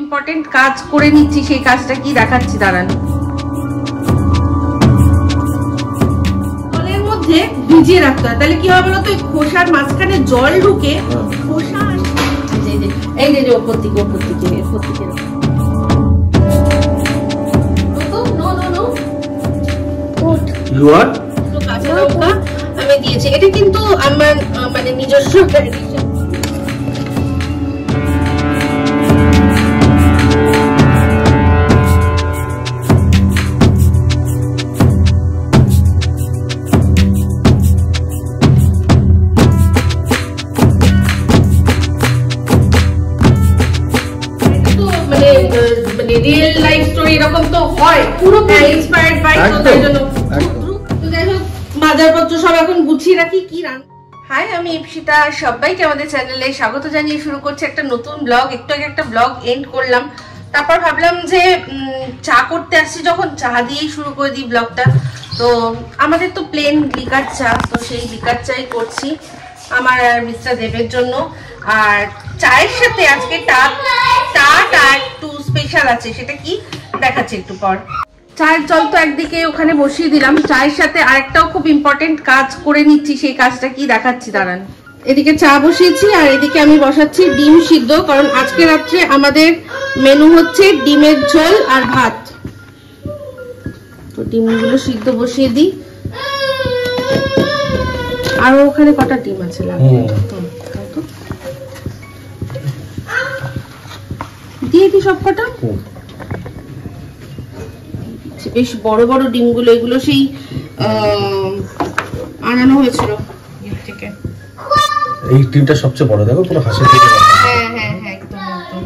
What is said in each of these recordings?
Important কাজ করে নিচ্ছি, সেই কাজটা কি দেখাচ্ছি দাঁড়ান। জলের মধ্যে ভিজিয়ে রাখতে হয়, তাহলে কি হবে বলতো, খোসার মাঝখানে জল ঢুকে খোসা এই যে ওপর থেকে কাঁচা লঙ্কা আমি দিয়েছি। এটা কিন্তু আমার মানে নিজস্ব ট্র্যাডিশন। রিয়েল লাইফ স্টোরি এরকম তো হয়, পুরো ইন্সপায়ার্ড বাই, তো তাই জন্য তো যাই হোক বাজারপত্র সব এখন গুছিয়ে রাখি। কি রান্না। হাই, আমি ইপসিতা, সবাইকে আমাদের চ্যানেলে স্বাগত জানিয়ে শুরু করছি একটা নতুন ব্লগ। একটু আগে একটা ব্লগ এন্ড করলাম, তারপর ভাবলাম যে চা করতে আসছি যখন, চা দিয়েই শুরু করে দিই ব্লগটা। তো আমাদের তো প্লেন লিকার চা, তো সেই লিকার চাই করছি আমার আর মিস্টার দেবের জন্য। আর চায়ের সাথে আজকে টাটা একটু স্পেশাল আছে, সেটা কি দেখাচ্ছি একটু পর। চায়ের জল তো একদিকে ওখানে বসিয়ে দিলাম, চায়ের সাথে আরেকটাও খুব ইম্পর্টেন্ট কাজ করে নিচ্ছি, সেই কাজটা কি দেখাচ্ছি দাঁড়ান। এদিকে চা বসিয়েছি আর এদিকে আমি বসাচ্ছি ডিম সিদ্ধ, কারণ আজকে রাত্রে আমাদের মেনু হচ্ছে ডিমের ঝোল আর ভাত। তো ডিমগুলো সিদ্ধ বসিয়ে দিই। আর ওখানে কটা ডিম আছে লাগবে, দিয়ে দিই সব কটা। বেশ বড় বড় ডিমগুলো, এগুলো সেই আনানো হয়েছিল থেকে। এই ডিমটা সবচেয়ে বড়, দেখো পুরো হাসি থেকে। হ্যাঁ হ্যাঁ হ্যাঁ, একদম একদম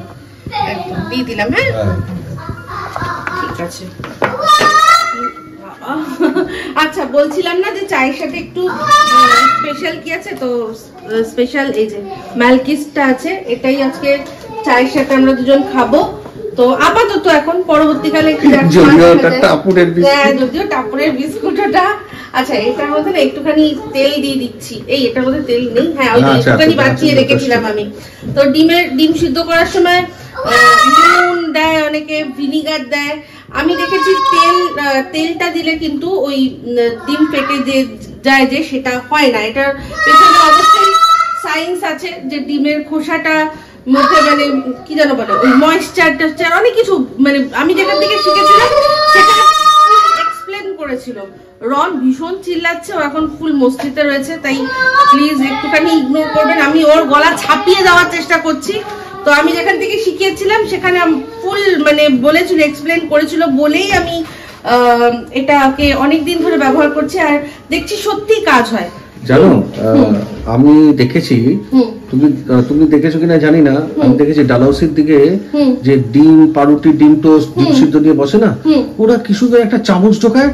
একদম দিয়ে দিলাম। হ্যাঁ ঠিক আছে। আচ্ছা, বলছিলাম না যে চায়ের সাথে একটু স্পেশাল কি আছে, তো স্পেশাল এই যে ম্যালকিসটা আছে, এটাই আজকে চায়ের সাথে আমরা দুজন খাবো। তো আপাতত এখন পরবর্তীকালে যদিও টাপুরের বিস্কুট ওটা। আচ্ছা, এটার মধ্যে না একটুখানি তেল দিয়ে দিচ্ছি। এই এটার মধ্যে তেল নেই, হ্যাঁ ওই একটুখানি বাঁচিয়ে রেখেছিলাম আমি। তো ডিম সিদ্ধ করার সময় নুন দেয়, অনেকে ভিনিগার দেয়। আমি দেখেছি তেলটা দিলে কিন্তু ওই ডিম ফেটে যায়, যে সেটা হয় না। এটার পেছনে অবশ্যই সায়েন্স আছে, যে ডিমের খোসাটা মধ্যে মানে কি জানো বলে, ওই ময়েশ্চার অনেক কিছু, মানে আমি যেখান থেকে শিখেছিলাম সেটা এক্সপ্লেন করেছিল। রন ভীষণ চিল্লাচ্ছে, ও এখন ফুল মস্তিতে রয়েছে, তাই প্লিজ একটুখানি ইগনোর করবেন। আমি ওর গলা ছাপিয়ে দেওয়ার চেষ্টা করছি। তো আমি যেখান থেকে শিখিয়েছিলাম সেখানে ফুল মানে বলেছিল, এক্সপ্লেন করেছিল বলেই আমি এটাকে অনেকদিন ধরে ব্যবহার করছি, আর দেখছি সত্যি কাজ হয়। জানো, আমি দেখেছি, তুমি দেখেছো কিনা জানি না, আমি দেখেছি ডালহাউসির দিকে যে ডিম পাউরুটি, ডিম টোস্ট, ডিম সিদ্ধ দিয়ে বসে না, ওরা কি সুন্দর একটা চামচ ঢোকায়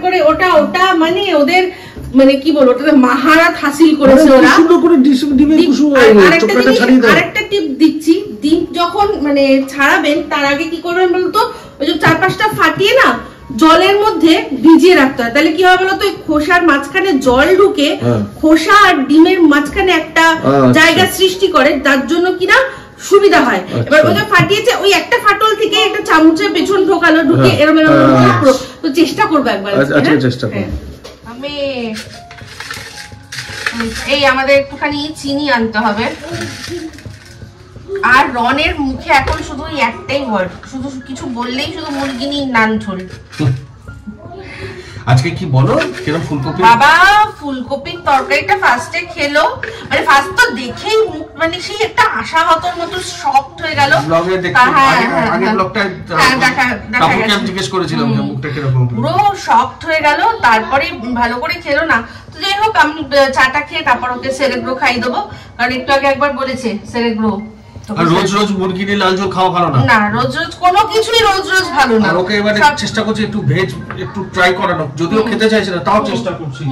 করে। ওটা মানে ওদের মানে কি বলবো, ওটা মহারত হাসিল করেছে ওরা। আরেকটা টিপ দিচ্ছি, ডিম যখন মানে ছাড়াবেন তার আগে কি করবেন বলতো, ওই যে 4-5টা ফাটিয়ে না জলের মধ্যে ভিজিয়ে রাখতে হয়, তাহলে কি হবে বলতো, খোসার মাঝখানে জল ঢুকে খোসা আর ডিমের মাঝখানে একটা জায়গা সৃষ্টি করে, যার জন্য কিনা সুবিধা হয়। এবার ওই যে ফাটিয়েছে, ওই একটা ফাটল থেকে একটা চামচের পেছন ঢোকালো, ঢুকে এরকম তো চেষ্টা করবো একবার। আমি এই আমাদের একটুখানি চিনি আনতে হবে। আর রনের মুখে এখন শুধু একটাই ওয়ার্ড, শুধু কিছু বললেই শুধু মুরগিনি নান ঝোল। আজকে কি বলো, কিরকম ফুলকপি? বাবা ফুলকপির তরকারিটা ফার্স্টে খেলো, মানে ফার্স্ট তো দেখেই মুখ মানে সেই একটা আশাহতর মতো সফট হয়ে গেল। ব্লগে দেখতে আগে ব্লগটায় আমি জিজ্ঞেস করেছিলাম যে মুখটা কিরকম, পুরো সফট হয়ে গেল। তারপরে ভালো করে খেলো না। তো যাই হোক, আমি চাটা খেয়ে তারপর ওকে সেরেগ্রো খাইয়ে দেবো, কারণ একটু আগে একবার বলেছে সেরেগ্রো। রোজ রোজ মুরগি দিয়ে লাল ঝোল খাওয়া ভালো না, না রোজ রোজ কোনো কিছুই রোজ রোজ ভালো না। ওকে এবারে চেষ্টা করছি একটু ভেজ একটু ট্রাই করানো, যদিও খেতে চাইছে না তাও চেষ্টা করছি।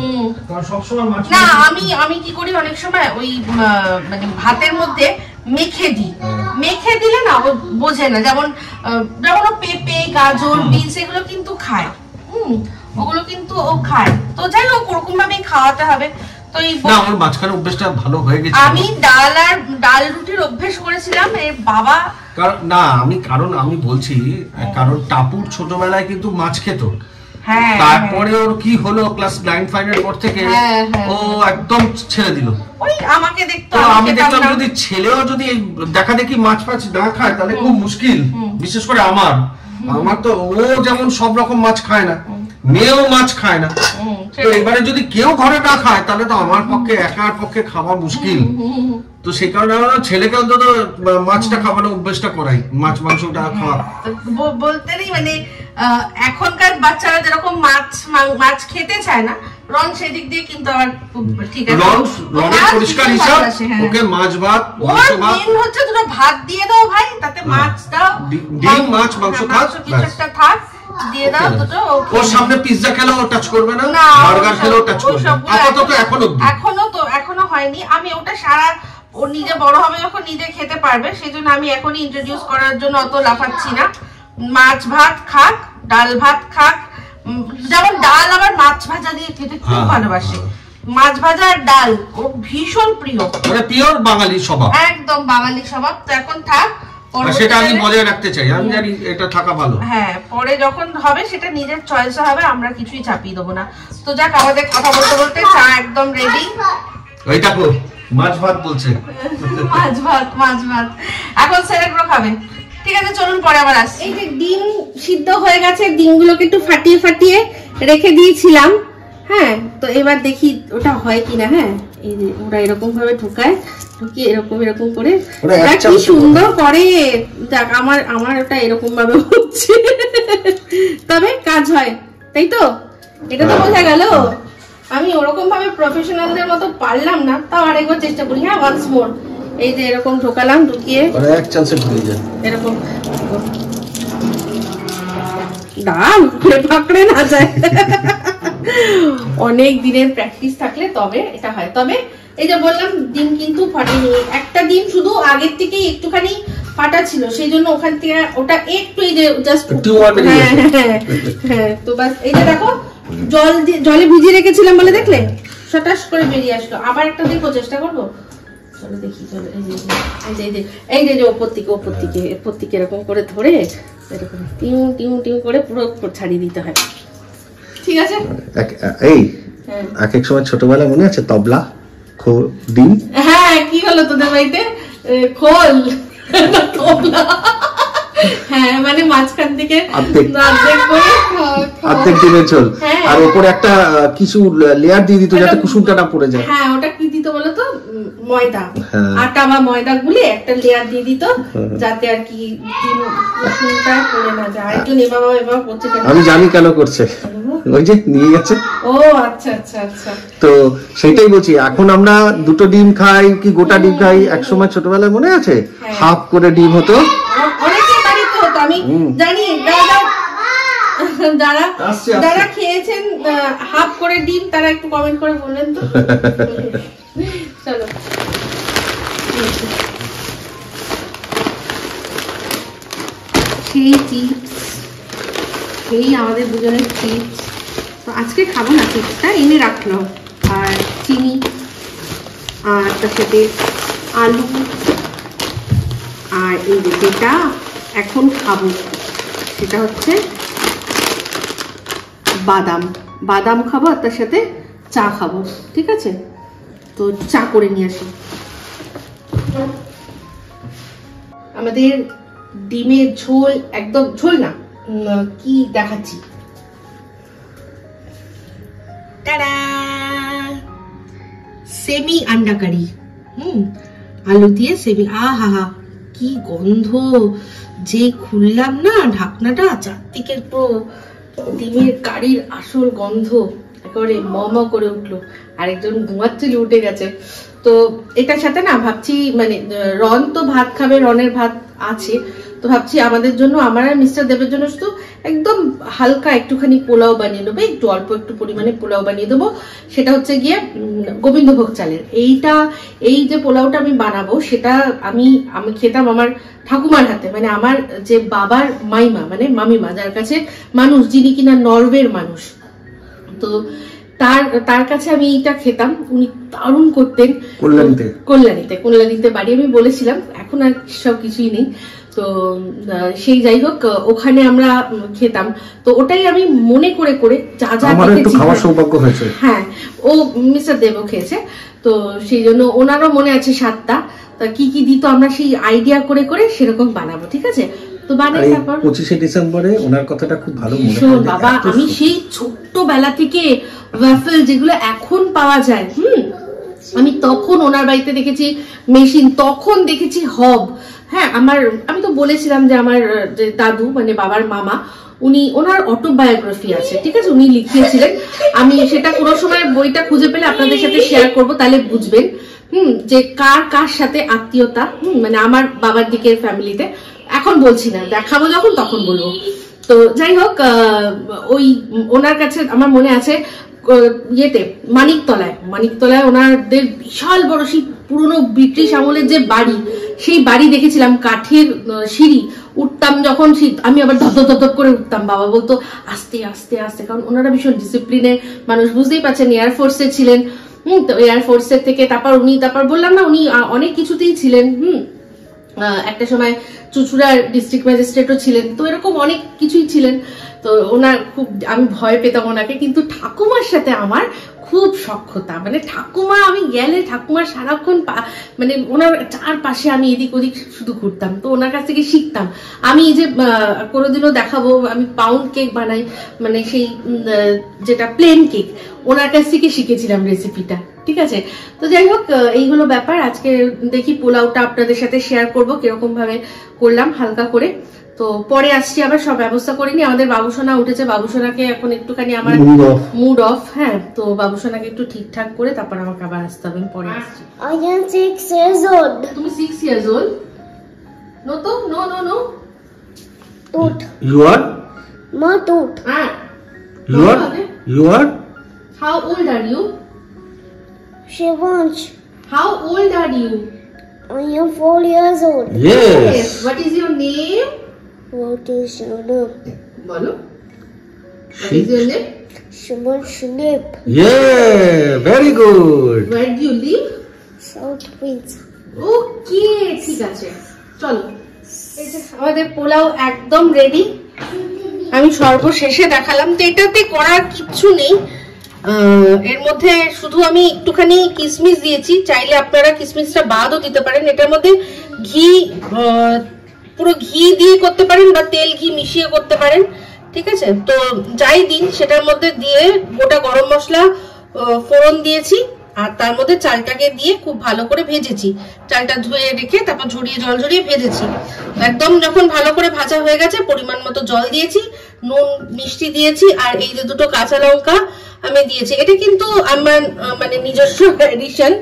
কারণ সব সময় মাছ না, আমি কি করি অনেক সময় ওই মানে ভাতের মধ্যে মেখে দিই, মেখে দিলে না ও বোঝে না। যেমন পেঁপে, গাজর, বিনস এগুলো কিন্তু খায়, ওগুলো কিন্তু ও খায়। তো যাই হোক ওরকম ভাবেই খাওয়াতে হবে। তো এই না আমার মাঝখানে অভ্যেসটা ভালো হয়ে গেছে। আমি ডাল রুটির অভ্যেস করেছিলাম এর বাবা, কারণ আমি বলছি কারণ টাপুর ছোটবেলায় কিন্তু মাছ খেত, হ্যাঁ তারপরে ওর কি হলো ক্লাস 9-5 এর পর থেকে ও একদম ছেড়ে দিল। ওই আমাকে দেখতো, আমি দেখলাম যদি ছেলেও যদি দেখা দেখি মাছ ফাছ না খায় তাহলে খুব মুশকিল, বিশেষ করে আমার তো ও যেমন সব রকম মাছ খায় না, মেয়েও মাছ খায় না, তো এবারে যদি কেউ ঘরে না খায় তাহলে তো আমার পক্ষে একার পক্ষে খাওয়া মুশকিল। তো সেই কারণে আমরা ছেলেকে অন্তত মাছটা খাওয়ানোর অভ্যেসটা করাই, মাছ মাংসটা খাওয়া বলতে নেই মানে এখনকার বাচ্চারা যেরকম মাছ খেতে চায় না, রন সেদিক দিয়ে কিন্তু আবার ঠিক আছে, রনের পরিষ্কার হিসাব ওকে মাছ ভাত মাংস ভাত মেইন হচ্ছে দুটো ভাত দিয়ে দাও ভাই, তাতে মাছ দাও, ডিম মাছ মাংস ভাত কিছু একটা থাক দিয়ে দাও দুটো। ওর সামনে পিৎজা খেলেও টাচ করবে না, বার্গার খেলেও টাচ করবে না আপাতত, এখনো হয়নি। আমি ওটা সারা ও নিজে বড় হবে যখন নিজে খেতে পারবে সেই জন্য আমি এখনই ইন্ট্রোডিউস করার জন্য অত লাফাচ্ছি না। মাছ ভাত খাক, ডাল ভাত খাক, যেমন ডাল আবার মাছ ভাজা দিয়ে খেতে খুব ভালোবাসে, মাছ ভাজা আর ডাল ও ভীষণ প্রিয়, মানে পিওর বাঙালি স্বভাব, একদম বাঙালি স্বভাব। তো এখন থাক, সেটা আমি বজায় রাখতে চাই, আমি জানি এটা থাকা ভালো। হ্যাঁ পরে যখন হবে সেটা নিজের চয়েসে হবে, আমরা কিছুই চাপিয়ে দেবো না। তো যাক, আমাদের কথা বলতে বলতে চা একদম রেডি। ওই দেখো মাছ ভাত বলছে, মাছ ভাত এখন ছেলেগুলো খাবে। ঠিক আছে চলুন পরে আবার আসছি। এই যে ডিম সিদ্ধ হয়ে গেছে, ডিমগুলোকে একটু ফাটিয়ে ফাটিয়ে রেখে দিয়েছিলাম। হ্যাঁ তো এবার দেখি ওটা হয় কিনা। হ্যাঁ এই যে ওরা এরকম ভাবে ঢুকায়, ঢুকিয়ে এরকম এরকম করে কি সুন্দর করে। দেখ আমার ওটা এরকম ভাবে হচ্ছে, তবে কাজ হয়, তাই তো? এটা তো বোঝা গেল। আমি ওরকম ভাবে প্রফেশনালদের মতো পারলাম না, তাও আরেকবার চেষ্টা করি। হ্যাঁ ওয়ান্স মোর। এই যে এরকম ঢোকালাম, ঢুকিয়ে এক চান্সে ঢুকে যায় এরকম ডাল করে পাকড়ে না যায়। অনেক দিনের প্র্যাকটিস থাকলে তবে এটা হয়। তবে এই যে বললাম ডিম কিন্তু ফাটেনি, একটা ডিম শুধু আগের থেকেই একটুখানি ফাটা ছিল, সেই জন্য ওখান থেকে ওটা একটু এই যে জাস্ট হ্যাঁ তো বাস। এই যে দেখো জলে ভিজিয়ে রেখেছিলাম বলে দেখলে সটাস করে বেরিয়ে আসলো। আবার একটা দেখো, চেষ্টা করবো, চলো দেখি। চলো এই যে ওপর থেকে এরকম করে ধরে এরকম টিউ টিউ টিউ করে পুরো ছাড়িয়ে দিতে হয়। ঠিক আছে। এই এক সময় ছোটবেলায় মনে আছে তবলা ডিম? হ্যাঁ কি হলো তোদের বাড়িতে? খোল তবলা। হ্যাঁ মানে মাঝখান থেকে অর্ধেক ডিমের ঝোল, আর উপরে একটা কিছু লেয়ার দিয়ে দিত যাতে কুসুমটা না পড়ে যায়। হ্যাঁ ওটা কি দিত বলতো? ময়দা, আটা বা ময়দা গুলে একটা লেয়ার দিয়ে দিত যাতে আর কি কুসুমটা পড়ে না যায়। একজন এভাবে করছে, আমি জানি কেন করছে, ওই যে নিয়ে গেছে। ও আচ্ছা আচ্ছা আচ্ছা। তো সেটাই বলছি, এখন আমরা দুটো ডিম খাই কি গোটা ডিম খাই, একসময় ছোটবেলায় মনে আছে হাফ করে ডিম হতো, অনেকের বাড়িতে হতো। আমি জানি যারা খেয়েছেন হাফ করে ডিম তারা একটু কমেন্ট করে বলবেন তো। চলো সেই চিপস, সেই আমাদের দুজনের চিপস। তো আজকে খাবো না, চিপসটা এনে রাখলাম, আর চিনি, আর তার সাথে আলু, আর এই যেটা এখন খাবো সেটা হচ্ছে বাদাম খাবো, আর তার সাথে চা খাবো। ঠিক আছে, তো চা করে নিয়ে আসি। আমাদের ডিমের ঝোল, একদম ঝোল না, কি দেখাচ্ছি, সেমি আন্ডা কারি। আলু দিয়ে সেমি, আহা কি গন্ধ! যে খুললাম না ঢাকনাটা, চারদিকে পুরো ডিমের কারির আসল গন্ধ একেবারে মম করে উঠলো। আরেকজন ঘুমাচ্ছিল, উঠে গেছে। তো এটার সাথে না ভাবছি, মানে রন তো ভাত খাবে, রনের ভাত আছে, তো ভাবছি আমাদের জন্য, আমার আর মিস্টার দেবের জন্য শুধু একদম হালকা একটুখানি পোলাও বানিয়ে নেবো, একটু অল্প একটু পরিমাণে পোলাও বানিয়ে দেবো। সেটা হচ্ছে গিয়ে গোবিন্দভোগ চালের। এই যে পোলাওটা আমি বানাবো সেটা আমি খেতাম আমার ঠাকুমার হাতে, মানে আমার যে বাবার মাইমা, মানে মামিমা, যার কাছে মানুষ, যিনি কিনা নরওয়ের মানুষ। তো তার কাছে আমি এটা খেতাম, উনি দারুণ করতেন। কল্যাণীতে বাড়ি, আমি বলেছিলাম, এখন আর সব কিছুই নেই। তো সেই যাই হোক, ওখানে আমরা খেতাম। তো ওটাই আমি মনে করে করে যা যা খাওয়ার সৌভাগ্য হয়েছে। হ্যাঁ, ও মিস্টার দেবও খেয়েছে, তো সেই জন্য ওনারও মনে আছে স্বাদটা। কি কি দিত আমরা সেই আইডিয়া করে করে সেরকম বানাবো, ঠিক আছে? তো বানাই। তারপর 25শে ডিসেম্বরে ওনার কথাটা খুব ভালো মনে হয় বাবা। আমি সেই ছোট্টবেলা থেকে ওয়াফেল যেগুলো এখন পাওয়া যায়, আমি তখন ওনার বাড়িতে দেখেছি মেশিন, তখন দেখেছি হব। হ্যাঁ, আমি তো বলেছিলাম যে আমার যে দাদু মানে বাবার মামা, ওনার অটোবায়োগ্রাফি আছে, ঠিক আছে, উনি লিখিয়েছিলেন। আমি সেটা কোনো সময় বইটা খুঁজে পেলে আপনাদের সাথে শেয়ার করব, তাহলে বুঝবেন যে কার সাথে আত্মীয়তা, মানে আমার বাবার দিকের ফ্যামিলিতে। এখন বলছি না, দেখাবো যখন তখন বলবো। তো যাই হোক, ওই ওনার কাছে আমার মনে আছে ইয়েতে মানিকতলায় ওনাদের বিশাল বড় সেই পুরনো ব্রিটিশ আমলের যে বাড়ি, সেই বাড়ি দেখেছিলাম, কাঠের সিঁড়ি, উঠতাম যখন আমি আবার ধপ করে উঠতাম। বাবা বলতো আস্তে আস্তে আস্তে, কারণ ওনারা ভীষণ ডিসিপ্লিনের মানুষ, বুঝতেই পারছেন, এয়ারফোর্সে ছিলেন। তো এয়ারফোর্সের থেকে তারপর বললাম না, উনি অনেক কিছুতেই ছিলেন। একটা সময় চুচুড়ার ডিস্ট্রিক্ট ম্যাজিস্ট্রেটও ছিলেন, তো এরকম অনেক কিছুই ছিলেন। তো ওনার খুব আমি ভয় পেতাম ওনাকে, কিন্তু ঠাকুমার সাথে আমার খুব সখ্যতা, মানে ঠাকুমা, আমি গেলে ঠাকুমার সারাক্ষণ মানে ওনার চারপাশে আমি এদিক ওদিক শুধু ঘুরতাম। তো ওনার কাছ থেকে শিখতাম। আমি এই যে কোনোদিনও দেখাবো, আমি পাউন্ড কেক বানাই, মানে সেই যেটা প্লেন কেক, ওনার কাছ থেকে শিখেছিলাম রেসিপিটা, ঠিক আছে? তো যাই হোক, এইগুলো ব্যাপার। আজকে দেখি পোলাওটা আপনাদের সাথে শেয়ার করবো কিরকম ভাবে করলাম, হালকা করে। তো পরে আসছি, আবার সব ব্যবস্থা করিনি। আমাদের বাবুসোনা উঠেছে, বাবুসোনাকে এখন একটুখানি আমার মুড অফ। হ্যাঁ, তো বাবুসোনাকে একটু ঠিকঠাক করে তারপর আমাকে আবার আসতে হবে। পরে আসছি। I am 6 years old. তুমি 6 years old? No to, no. Toot. You are? Ma toot. You are? How old are you? Shivansh. How old are you? I am 4 years old. Yes. What is your name? What is your name? Bolo. What is your name? Shivansh Nip. Yeah, very good. Where do you live? South Prince. Okay, ঠিক আছে, চলো। এই যে আমাদের পোলাও একদম ready, আমি সর্বশেষে দেখালাম। তো এটাতে করার কিছু নেই, এর মধ্যে শুধু আমি একটুখানি কিশমিশ দিয়েছি, চাইলে আপনারা কিশমিশটা বাদও দিতে পারেন। এটার মধ্যে ঘি, পুরো ঘি দিয়ে করতে পারেন বা তেল ঘি মিশিয়ে করতে পারেন, ঠিক আছে? তো যাই দিন সেটার মধ্যে দিয়ে গোটা গরম মশলা ফোড়ন দিয়েছি, আর তার মধ্যে চালটাকে দিয়ে খুব ভালো করে ভেজেছি। চালটা ধুয়ে রেখে তারপর জল ঝরিয়ে ভেজেছি। একদম যখন ভালো করে ভাজা হয়ে গেছে, পরিমাণ মতো জল দিয়েছি, নুন মিষ্টি দিয়েছি, আর এই যে দুটো কাঁচা লঙ্কা আমি দিয়েছি। এটা কিন্তু আমার মানে নিজস্ব এডিশন,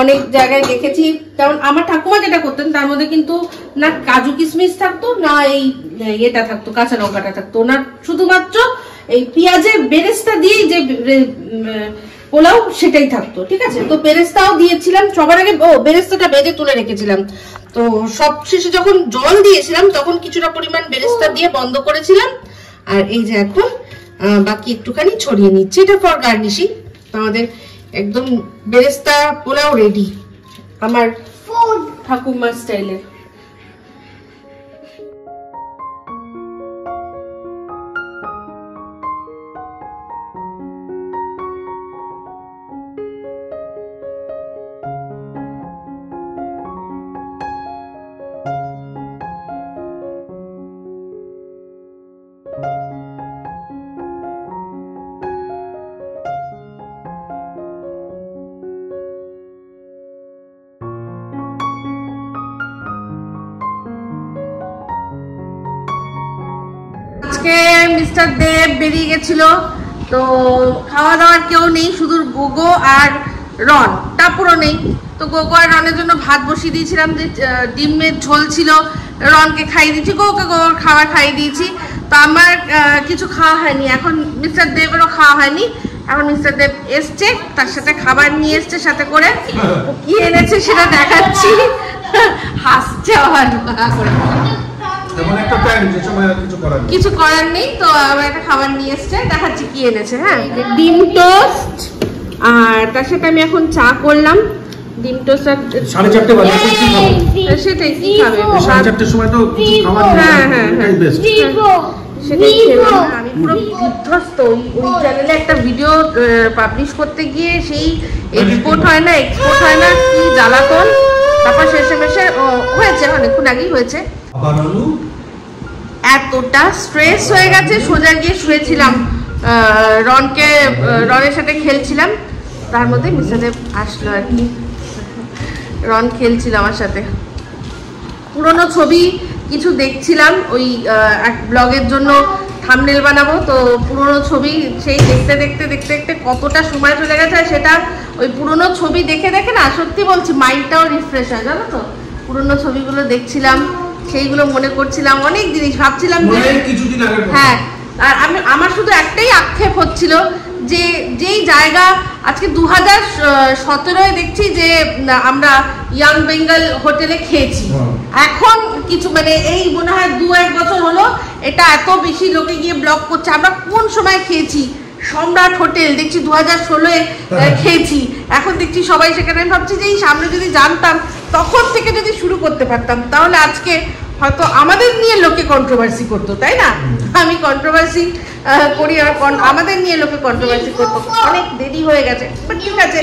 অনেক জায়গায় দেখেছি। যেমন আমার ঠাকুমা যেটা করতেন, তার মধ্যে কিন্তু না কাজু কিশমিশ থাকতো, না এই এটা থাকতো, কাঁচা লঙ্কাটা থাকতো। ওনার শুধুমাত্র এই পেঁয়াজের বেরেস্তা দিয়ে যে পোলাও সেটাই থাকতো, ঠিক আছে? তো বেরেস্তাও দিয়েছিলাম সবার আগে, বেরেস্তাটা ভেজে তুলে রেখেছিলাম। তো সব শেষে যখন জল দিয়েছিলাম তখন কিছুটা পরিমাণ বেরেস্তা দিয়ে বন্ধ করেছিলাম। আর এই যে এখন বাকি একটুখানি ছড়িয়ে নিচ্ছি, এটা ফর গার্নিশিং। আমাদের একদম বেরেস্তা পোলাও রেডি, আমার ঠাকুমার স্টাইলের। মিস্টার দেব বেরিয়ে গেছিল, তো খাওয়া দাওয়ার কেউ নেই, শুধু গোগো আর রন, টাপুরও নেই। তো গোগো আর রনের জন্য ভাত বসিয়ে দিয়েছিলাম, যে ডিমের ঝোল ছিল, রনকে খাইয়ে দিয়েছি, গোগোকে গোগোর খাবার খাইয়ে দিয়েছি। তো আমার কিছু খাওয়া হয়নি, এখন মিস্টার দেবেরও খাওয়া হয়নি। এখন মিস্টার দেব এসছে, তার সাথে খাবার নিয়ে এসছে সাথে করে, কি এনেছে সেটা দেখাচ্ছি। হাসছে আবার করে। এমন একটা টাইম যে সময় আর কিছু করার নেই। তো আমার একটা খাবার নিয়ে এসছে, দেখাচ্ছি কি এনেছে। হ্যাঁ, ডিম টোস্ট, আর তার সাথে আমি এখন চা করলাম। ডিম টোস্ট 4:30 বাজে, সেটাই কি খাবে 4:30 সময় তো কিছু খাবার। হ্যাঁ, সেটাই খেলাম। আমি পুরো বিধ্বস্ত। ওই চ্যানেলে একটা ভিডিও পাবলিশ করতে গিয়ে সেই এক্সপোর্ট হয় না কি জ্বালাতন। তারপর শেষে হয়েছে, অনেকক্ষণ আগেই হয়েছে। এতটা স্ট্রেস হয়ে গেছে, সোজা গিয়ে শুয়েছিলাম। রনের সাথে খেলছিলাম, তার মধ্যে মিস্টার আসলো আর কি। রন খেলছিল আমার সাথে, পুরনো ছবি কিছু দেখছিলাম। ওই এক ব্লগের জন্য থাম্বনেল বানাবো, তো পুরনো ছবি সেই দেখতে দেখতে কতটা সময় চলে গেছে। সেটা ওই পুরনো ছবি দেখে না, সত্যি বলছি মাইন্ডটাও রিফ্রেশ হয়, জানো তো। পুরনো ছবিগুলো দেখছিলাম, সেইগুলো মনে করছিলাম, অনেক জিনিস ভাবছিলাম। হ্যাঁ, আর আমার শুধু একটাই আক্ষেপ হচ্ছিল যে যেই জায়গা আজকে 2017 দেখছি যে আমরা ইয়াং বেঙ্গল হোটেলে খেয়েছি, এখন কিছু মানে এই মনে হয় 2-1 বছর হলো এটা এত বেশি লোকে গিয়ে ব্লগ করছে। আমরা কোন সময় খেয়েছি? সম্রাট হোটেল দেখছি 2016-এ খেয়েছি, এখন দেখছি সবাই সেখানে। আমি ভাবছি যে এই সামনে যদি জানতাম, তখন থেকে যদি শুরু করতে পারতাম, তাহলে আজকে হয়তো আমাদের নিয়ে লোকে কন্ট্রোভার্সি করতো, তাই না? আমি কন্ট্রোভার্সি করি, আর আমাদের নিয়ে লোকে কন্ট্রোভার্সি করতো। অনেক দেরি হয়ে গেছে, বাট ঠিক আছে,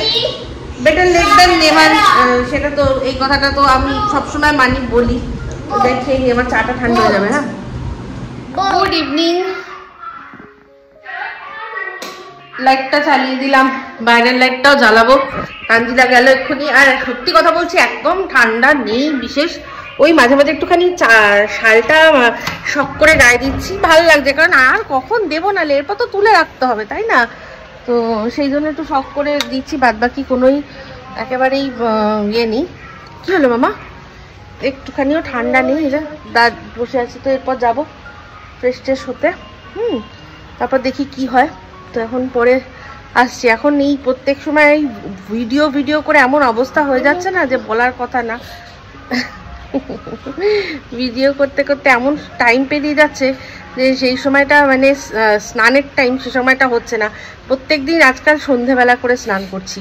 বেটার লেট দ্যান নেভার। সেটা তো, এই কথাটা তো আমি সবসময় মানি, বলি। খেয়ে নিয়ে আমার চাটা ঠান্ডা হয়ে যাবে। হ্যাঁ, গুড ইভিনিং। লাইটটা চালিয়ে দিলাম, বাইরের লাইটটাও জ্বালাবো। কাঞ্জিলা গেল এক্ষুনি। আর সত্যি কথা বলছি, একদম ঠান্ডা নেই বিশেষ। ওই মাঝে মাঝে একটুখানি শালটা শখ করে গায়ে দিচ্ছি, ভালো লাগছে। কারণ আর কখন দেবো, না এরপর তো তুলে রাখতে হবে, তাই না? তো সেই জন্য একটু শখ করে দিচ্ছি, বাদ বাকি কোনোই একেবারেই ইয়ে নেই। কি হলো মামা? একটুখানিও ঠান্ডা নেই। এই যে দাঁত বসে আছি, তো এরপর যাবো ফ্রেশ হতে। তারপর দেখি কি হয়। তো এখন পরে আসছি। এখন এই প্রত্যেক সময় এই ভিডিও করে এমন অবস্থা হয়ে যাচ্ছে না যে বলার কথা না। ভিডিও করতে এমন টাইম পেরিয়ে যাচ্ছে যে সেই সময়টা মানে স্নানের টাইম, সে সময়টা হচ্ছে না। প্রত্যেক দিন আজকাল সন্ধেবেলা করে স্নান করছি।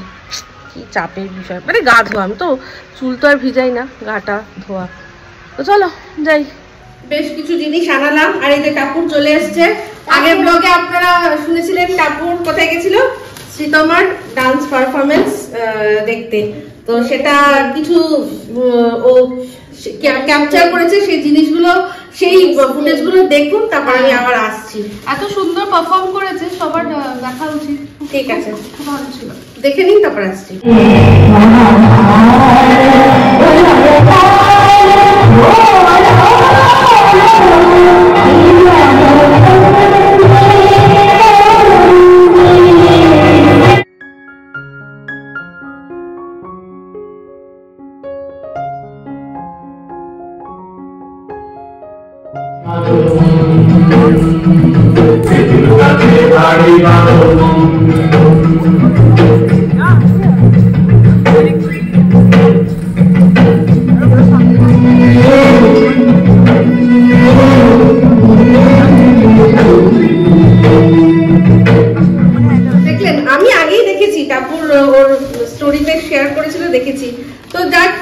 কি চাপের বিষয়, মানে গা ধোয়া। আমি তো চুল তো আর ভিজাই না, গাটা ধোয়া। তো চলো যাই। বেশ কিছু জিনিস আনালাম। আর এই যে কাপড় চলে এসছে। আগের ব্লগে আপনারা শুনেছিলেন কাপড় কোথায় গেছিল, শ্রীতমার ডান্স পারফরমেন্স দেখতে। তো সেটা কিছু ও ক্যাপচার করেছে, সেই জিনিসগুলো, সেই ফুটেজগুলো দেখুন, তারপর আমি আবার আসছি। এত সুন্দর পারফর্ম করেছে, সবার দেখা উচিত। ঠিক আছে, খুব ভালো ছিল, দেখে নিন, তারপর আসছি।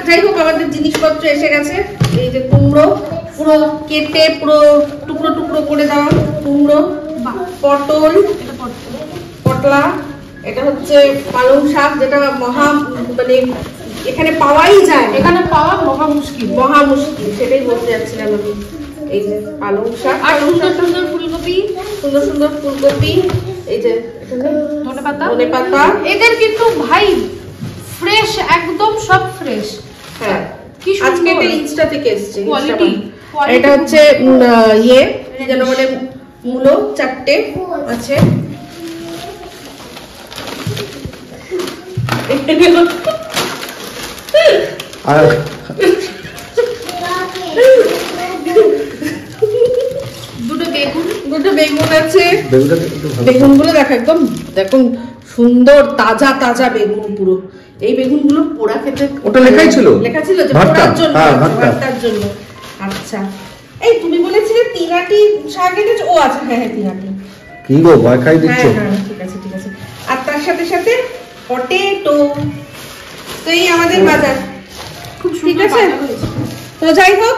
যাই হোক, আমাদের জিনিসপত্র এসে গেছে। এই যে কুমড়ো পুরো কেটে পুরো টুকরো করে দেওয়া কুমড়ো, পটল, পটলা, এটা হচ্ছে পালং শাক, যেটা মানে এখানে পাওয়াই যায়, এখানে পাওয়া মহা মুশকিল, সেটাই বলতে যাচ্ছিলাম আমি। এই যে পালং শাক, আর সুন্দর ফুলকপি, এই যে ধনেপাতা। এদের কিন্তু ভাই ফ্রেশ, একদম সব ফ্রেশ। হ্যাঁ, কি আজকে এটা ইনস্টা থেকে এসেছে। কোয়ালিটি, এটা হচ্ছে ইয়ে যেন মানে মূলো 4টে আছে। আর দুটো বেগুন আছে। বেগুনগুলো একদম দেখুন, সুন্দর তাজা বেগুন পুরো। এই বেগুনগুলো পোড়া খেতে, ওটা লেখা ছিল যে পোড়ার জন্য, ভর্তার জন্য। আচ্ছা, এই তুমি বলেছিলে 3 আটি শাক এনেছো? ও আচ্ছা, হ্যাঁ হ্যাঁ 3 আটি। কি গো ভয় খাই দিচ্ছ? হ্যাঁ ঠিক আছে ঠিক আছে। আর তার সাথে সাথে পটেটো। তো এই আমাদের বাজার, খুব ঠিক সুন্দর আছে। বাজার হয়েছে। তো যাই হোক,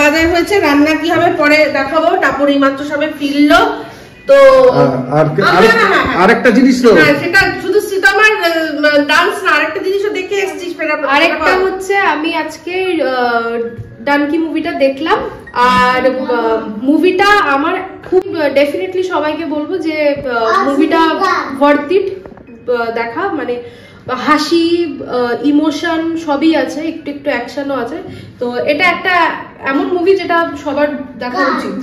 বাজার হয়েছে, রান্না কি হবে পরে দেখাবো। টাপুর মাত্র সবে ফিরলো। তো আরেকটা জিনিস তো, হ্যাঁ সেটা শুধু সেটা আমার ডান্স না, আরেকটা জিনিসও দেখে এসেছিস। আরেকটা হচ্ছে আমি আজকে ডানকি মুভিটা দেখলাম, আর মুভিটা আমার খুব ডেফিনেটলি সবাইকে বলবো যে মুভিটা ওয়ার্থ ইট দেখা। মানে হাসি, ইমোশন সবই আছে, একটু একটু অ্যাকশনও আছে। তো এটা একটা এমন মুভি যেটা সবার দেখা উচিত।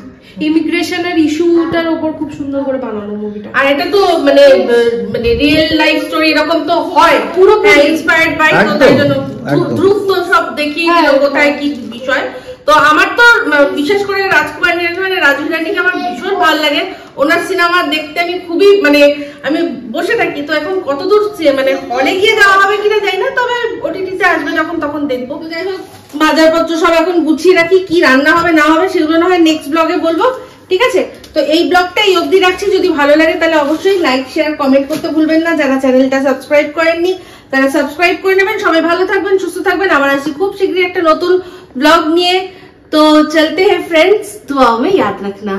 ইমিগ্রেশনের ইস্যুটার উপর খুব সুন্দর করে বানানো মুভিটা। আর এটা তো মানে রিয়েল লাইফ স্টোরি এরকম তো হয়, পুরো ইন্সপায়ার্ড বাই। তো তাই জন্য ধ্রুব তো সব দেখিয়ে দিল কোথায় কি বিষয়। তো আমার তো বিশেষ করে রাজকুমার মানে রাজু হিরানিকে আমার ভীষণ ভালো লাগে। ওনার সিনেমা দেখতে আমি খুবই মানে আমি বসে থাকি। তো এখন কতদূর মানে হলে গিয়ে যাওয়া হবে কিনা জানি না, তবে ওটিটিতে আসবে যখন তখন দেখবো। যাই হোক, বাজারপত্র সব এখন গুছিয়ে রাখি, কি রান্না হবে না হবে সেগুলো না হয় নেক্সট ব্লগে বলবো, ঠিক আছে। তো এই ব্লগটা এই অবধি রাখছি। যদি ভালো লাগে তাহলে অবশ্যই লাইক শেয়ার কমেন্ট করতে ভুলবেন না। যারা চ্যানেলটা সাবস্ক্রাইব করেননি তারা সাবস্ক্রাইব করে নেবেন। সবাই ভালো থাকবেন, সুস্থ থাকবেন। আবার আসি খুব শীঘ্রই একটা নতুন ব্লগ নিয়ে। तो चलते हैं फ्रेंड्स, दुआओं में याद रखना।